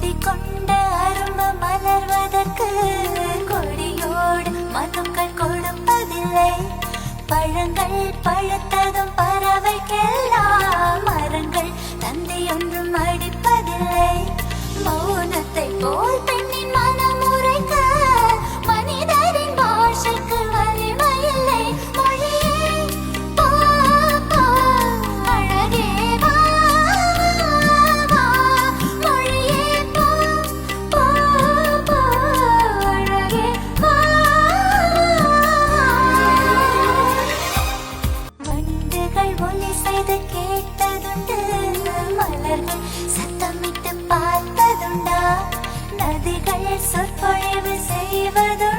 சூடிக்கொண்ட அரும்பு மலர்வதற்கு கொடியோடு மனுக்கள் கொடுப்பதில்லை. பழங்கள் பழுத்ததும் பறவைக்கெல்லாம் மரங்கள் தந்தை ஒன்றும் அடிப்பதில்லை. மௌனத்தை போல் பெண்ணின் மனம் உரைக்க மனிதரின் பாஷைக்கு வலிமையில்லை. மொழியே போ போ அழகே வா வா, மொழியே போ போ போ அழகே வா. வண்டுகள் ஒலி செய்து கேட்டதுண்டு, மலர்கள் சத்தமிட்டு பார்த்ததுண்டா, நதிகள் சொற்பொழிவு செய்வது